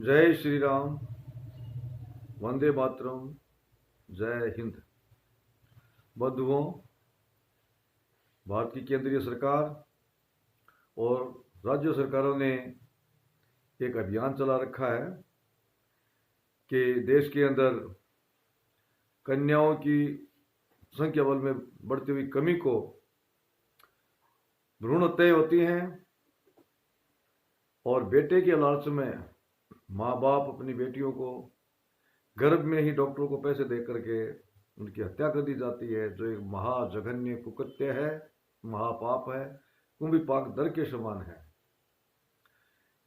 जय श्री राम, वंदे मातरम, जय हिंद। बंधुओं, भारत की केंद्रीय सरकार और राज्य सरकारों ने एक अभियान चला रखा है कि देश के अंदर कन्याओं की संख्या बल में बढ़ती हुई कमी को भ्रूण हत्याएं होती हैं और बेटे के लालच में माँ बाप अपनी बेटियों को गर्भ में ही डॉक्टरों को पैसे दे करके उनकी हत्या कर दी जाती है, जो एक महाजघन्य कुकृत्य है, महापाप है, कुंभी पाक दर के समान है।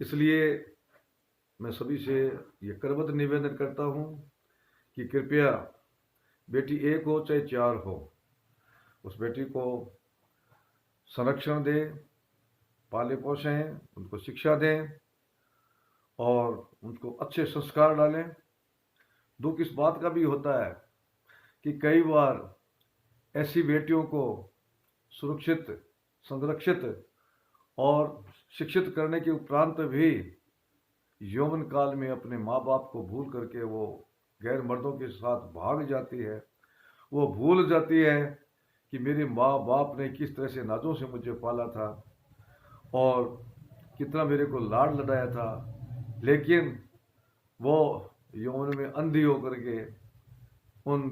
इसलिए मैं सभी से ये करबद्ध निवेदन करता हूँ कि कृपया बेटी एक हो चाहे चार हो, उस बेटी को संरक्षण दें, पाले पोसें, उनको शिक्षा दें और उनको अच्छे संस्कार डालें। दुख इस बात का भी होता है कि कई बार ऐसी बेटियों को सुरक्षित, संरक्षित और शिक्षित करने के उपरांत भी यौवन काल में अपने माँ बाप को भूल करके वो गैर मर्दों के साथ भाग जाती है। वो भूल जाती है कि मेरे माँ बाप ने किस तरह से नाजों से मुझे पाला था और कितना मेरे को लाड लडाया था, लेकिन वो यौवन में अंधी होकर के उन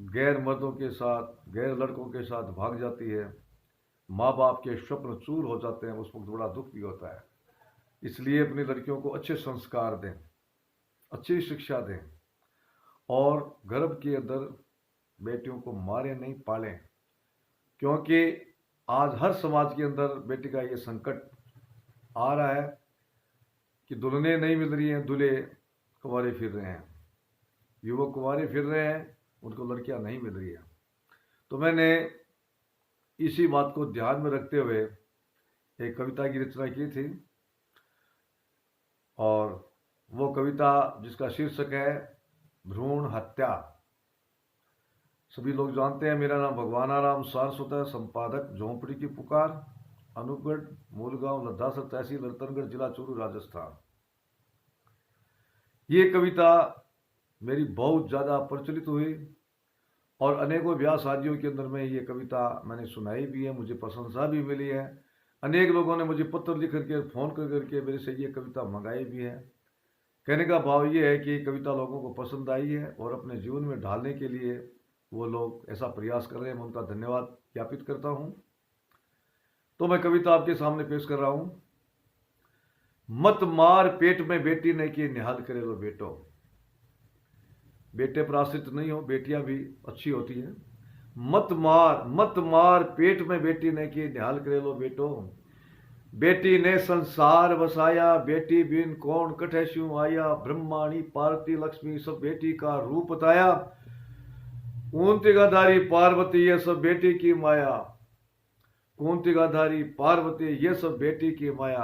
गैर मर्दों के साथ, गैर लड़कों के साथ भाग जाती है। माँ बाप के स्वप्न चूर हो जाते हैं, उस वक्त बड़ा दुख भी होता है। इसलिए अपनी लड़कियों को अच्छे संस्कार दें, अच्छी शिक्षा दें और गर्भ के अंदर बेटियों को मारें नहीं, पालें। क्योंकि आज हर समाज के अंदर बेटी का ये संकट आ रहा है कि दुल्हनें नहीं मिल रही हैं, दूल्हे कुंवारे फिर रहे हैं, युवक कुंवारे फिर रहे हैं, उनको लड़कियां नहीं मिल रही हैं। तो मैंने इसी बात को ध्यान में रखते हुए एक कविता की रचना की थी और वो कविता जिसका शीर्षक है भ्रूण हत्या। सभी लोग जानते हैं मेरा नाम भगवान आराम सारस्वत है, संपादक झोंपड़ी की पुकार, अनूपगढ़, मूलगांव, लद्दासर तहसील, रतनगढ़, जिला चूरू, राजस्थान। ये कविता मेरी बहुत ज़्यादा प्रचलित हुई और अनेकों ब्याह शादियों के अंदर में ये कविता मैंने सुनाई भी है, मुझे प्रशंसा भी मिली है। अनेक लोगों ने मुझे पत्र लिख करके, फोन कर करके मेरे से ये कविता मंगाई भी है। कहने का भाव ये है कि कविता लोगों को पसंद आई है और अपने जीवन में ढालने के लिए वो लोग ऐसा प्रयास कर रहे हैं, मैं उनका धन्यवाद ज्ञापित करता हूँ। तो मैं कविता आपके सामने पेश कर रहा हूँ। मत मार पेट में बेटी ने कि निहाल करे लो बेटो। बेटे पर आश्रित नहीं हो, बेटियां भी अच्छी होती हैं। मत मार पेट में बेटी ने कि निहाल करे लो बेटो। बेटी ने संसार बसाया, बेटी बिन कौन कठे स्यों आया। ब्रह्माणी पार्वती लक्ष्मी सब बेटी का रूप बताया। कुंती गाधारी पार्वती ये सब बेटी की माया। कुंती गाधारी पार्वती ये सब बेटी की माया।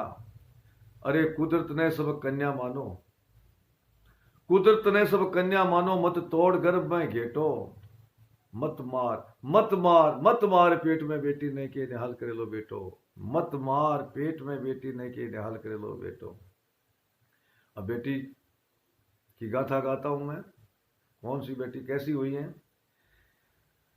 अरे कुदरत ने सब कन्या मानो, कुदरत ने सब कन्या मानो। मत तोड़ गर्भ में घेटो। मत मार पेट में बेटी ने के निहाल करे लो बेटो। मत मार पेट में बेटी ने के निहाल करे लो बेटो। अब बेटी की गाथा गाता हूं मैं। कौन सी बेटी कैसी हुई है।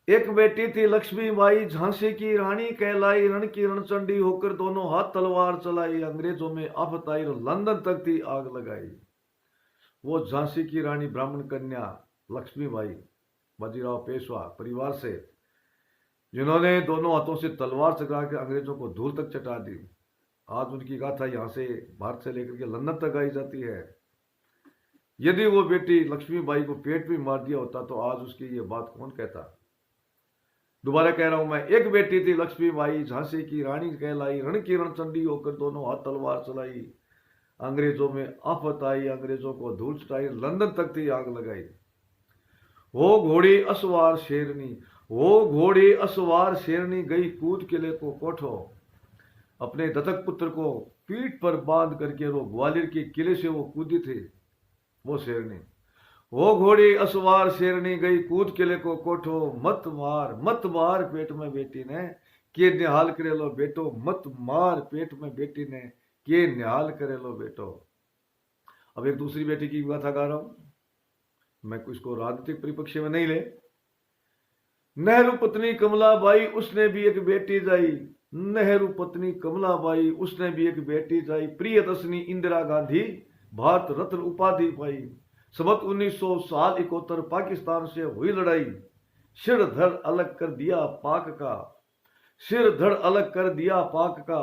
एक बेटी थी लक्ष्मी बाई, झांसी की रानी कहलाई। रण की रणचंडी होकर दोनों हाथ तलवार चलाई। अंग्रेजों में आफत आई, लंदन तक थी आग लगाई। वो झांसी की रानी ब्राह्मण कन्या लक्ष्मीबाई बाजीराव पेशवा परिवार से, जिन्होंने दोनों हाथों से तलवार चला कर अंग्रेजों को धूल तक चटा दी। आज उनकी गाथा यहाँ से, भारत से लेकर के लंदन तक गाई जाती है। यदि वो बेटी लक्ष्मीबाई को पेट भी मार दिया होता तो आज उसकी ये बात कौन कहता। दोबारा कह रहा हूं मैं। एक बेटी थी लक्ष्मीबाई, झांसी की रानी कहलाई। रण की रणचंडी होकर दोनों हाथ तलवार चलाई। अंग्रेजों में आफत आई, अंग्रेजों को धूल चटाई, लंदन तक थी आग लगाई। हो घोड़ी असवार शेरनी, हो घोड़ी असवार शेरनी, गई कूद किले को कोठो। अपने दत्तक पुत्र को पीठ पर बांध करके वो ग्वालियर के किले से वो कूदी थी, वो शेरनी। वो घोड़ी असवार शेरनी, गई कूद किले को कोठो। मत मार पेट में बेटी ने के निहाल करे लो बेटो। मत मार पेट में बेटी ने के निहाल करे लो बेटो। अब एक दूसरी बेटी की गाथा गा रहा हूं, मैं इसको राजनीतिक परिप्रेक्ष्य में नहीं ले। नेहरू पत्नी कमलाबाई उसने भी एक बेटी जाई, नेहरू पत्नी कमलाबाई उसने भी एक बेटी जाई, प्रियदर्शनी इंदिरा गांधी भारत रत्न उपाधि पाई। संवत 1971 पाकिस्तान से हुई लड़ाई, सिर धड़ अलग कर दिया पाक का, सिर धड़ अलग कर दिया पाक का।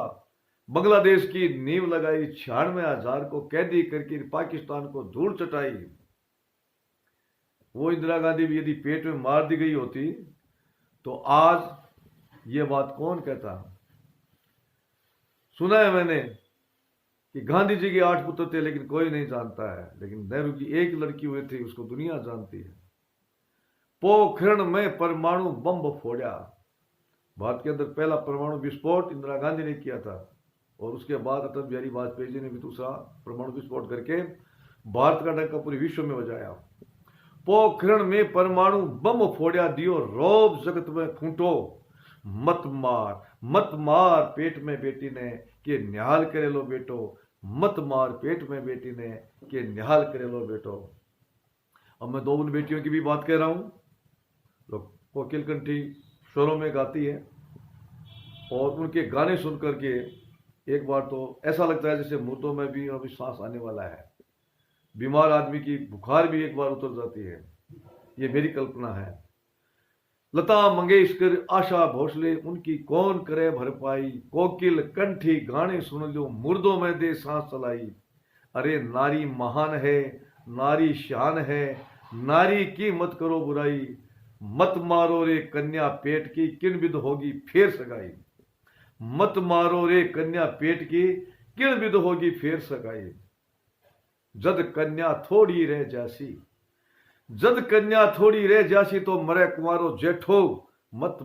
बांग्लादेश की नींव लगाई, 96,000 को कैदी करके पाकिस्तान को धूल चटाई। वो इंदिरा गांधी भी यदि पेट में मार दी गई होती तो आज ये बात कौन कहता। सुना है मैंने कि गांधी जी के 8 पुत्र थे लेकिन कोई नहीं जानता है, लेकिन नेहरू की एक लड़की हुई थी, उसको दुनिया जानती है। पोखरण में परमाणु बम फोड़ा, भारत के अंदर पहला परमाणु विस्फोट इंदिरा गांधी ने किया था, और उसके बाद अटल बिहारी वाजपेयी जी ने भी दूसरा परमाणु विस्फोट करके भारत का डंका पूरे विश्व में बजाया। पोखरण में परमाणु बम फोड़ा दियो, रोब जगत में फूटो, मत मार मत मार पेट में बेटी ने के निहाल करे लो बेटो, मत मार पेट में बेटी ने के निहाल करे लो बेटो। अब मैं 2 उन बेटियों की भी बात कह रहा हूं, तो कोकिल कंठी स्वरों में गाती है, और उनके गाने सुन करके एक बार तो ऐसा लगता है जैसे मुर्दों में भी अभी सांस आने वाला है, बीमार आदमी की बुखार भी एक बार उतर जाती है। ये मेरी कल्पना है। लता मंगेशकर, आशा भोसले, उनकी कौन करे भरपाई, कोकिल कंठी गाने सुन लो, मुर्दों में दे सांस चलाई। अरे नारी महान है, नारी शान है, नारी की मत करो बुराई, मत मारो रे कन्या पेट की, किन विध होगी फिर सगाई। मत मारो रे कन्या पेट की, किन विध होगी फिर सगाई। जद कन्या थोड़ी रह जासी, जद कन्या थोड़ी रह जासी तो मरे कुंवारो जेठो, मत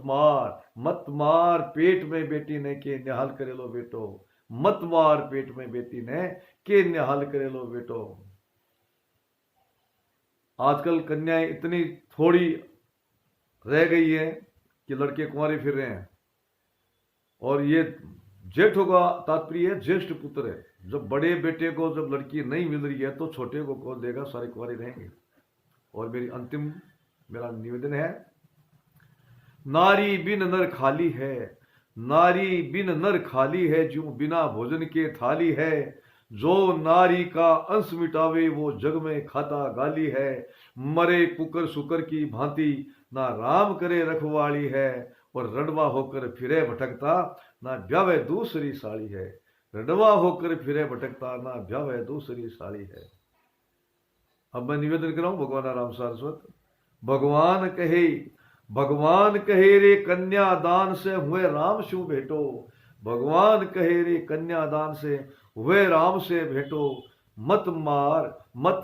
मार पेट में बेटी ने के निहाल करे लो बेटो, मत मार पेट में बेटी ने के निहाल करे लो बेटो। आजकल कन्याएं इतनी थोड़ी रह गई है कि लड़के कुंवारे फिर रहे हैं, और ये जेठो का तात्पर्य है ज्येष्ठ पुत्र है। जब बड़े बेटे को जब लड़की नहीं मिल रही है तो छोटे को कौन देगा, सारे कुंवारे रहेंगे। और मेरा निवेदन है, नारी बिन नर खाली है, नारी बिन नर खाली है, जो बिना भोजन के थाली है, जो नारी का अंश मिटावे वो जग में खाता गाली है। मरे कुकर सुकर की भांति ना राम करे रखवाली है, और रड़वा होकर फिरे भटकता ना ब्यावे दूसरी साड़ी है। रड़वा होकर फिरे भटकता ना ब्यावे दूसरी साड़ी है। अब मैं निवेदन कर रहा हूं भगवान राम सारस्वत, भगवान कहे रे कन्या दान से हुए राम शू भेटो, भगवान कहे रे कन्या दान से हुए राम से भेटो। मत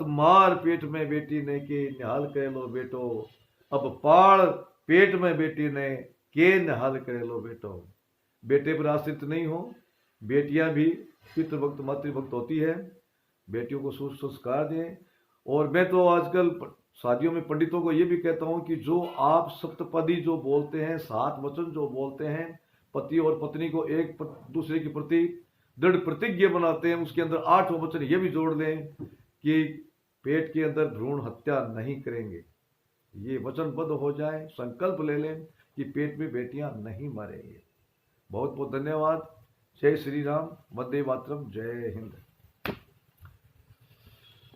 मार पेट में बेटी ने के निहाल करे लो बेटो, अब पाड़ पेट में बेटी ने के निहाल करे लो बेटो। बेटे पर आश्रित नहीं हो, बेटियां भी पितृभक्त मातृभक्त होती है, बेटियों को संस्कार दें। और मैं तो आजकल शादियों में पंडितों को ये भी कहता हूं कि जो आप सप्तपदी जो बोलते हैं, 7 वचन जो बोलते हैं, पति और पत्नी को एक दूसरे के प्रति दृढ़ प्रतिज्ञा बनाते हैं, उसके अंदर 8वां वचन ये भी जोड़ लें कि पेट के अंदर भ्रूण हत्या नहीं करेंगे। ये वचनबद्ध हो जाए, संकल्प ले लें कि पेट में बेटियां नहीं मरेंगे। बहुत बहुत धन्यवाद। जय श्री राम, वंदे मातरम, जय हिंद।